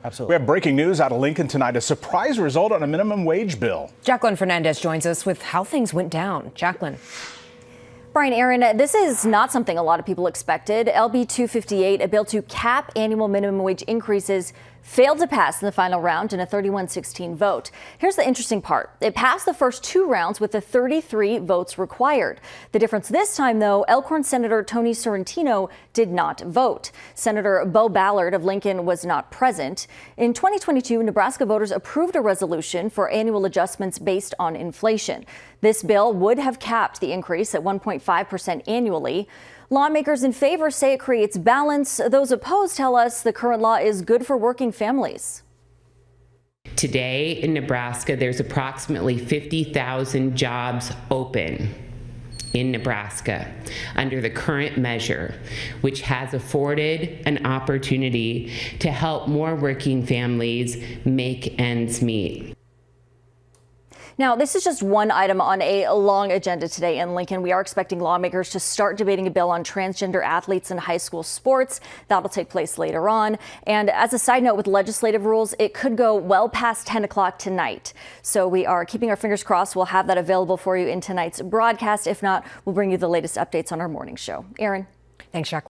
Absolutely. We have breaking news out of Lincoln tonight, a surprise result on a minimum wage bill. Jacqueline Fernandez joins us with how things went down. Jacqueline. Brian, Aaron, this is not something a lot of people expected. LB 258, a bill to cap annual minimum wage increases, failed to pass in the final round in a 31-16 vote. Here's the interesting part. It passed the first two rounds with the 33 votes required. The difference this time, though, Elkhorn Senator Tony Sorrentino did not vote. Senator Bo Ballard of Lincoln was not present. In 2022, Nebraska voters approved a resolution for annual adjustments based on inflation. This bill would have capped the increase at 1.5% annually. Lawmakers in favor say it creates balance. Those opposed tell us the current law is good for working families. Today in Nebraska, there's approximately 50,000 jobs open in Nebraska under the current measure, which has afforded an opportunity to help more working families make ends meet. Now, this is just one item on a long agenda today in Lincoln. We are expecting lawmakers to start debating a bill on transgender athletes in high school sports. That'll take place later on. And as a side note, with legislative rules, it could go well past 10 o'clock tonight. So we are keeping our fingers crossed. We'll have that available for you in tonight's broadcast. If not, we'll bring you the latest updates on our morning show. Aaron. Thanks, Jacqueline.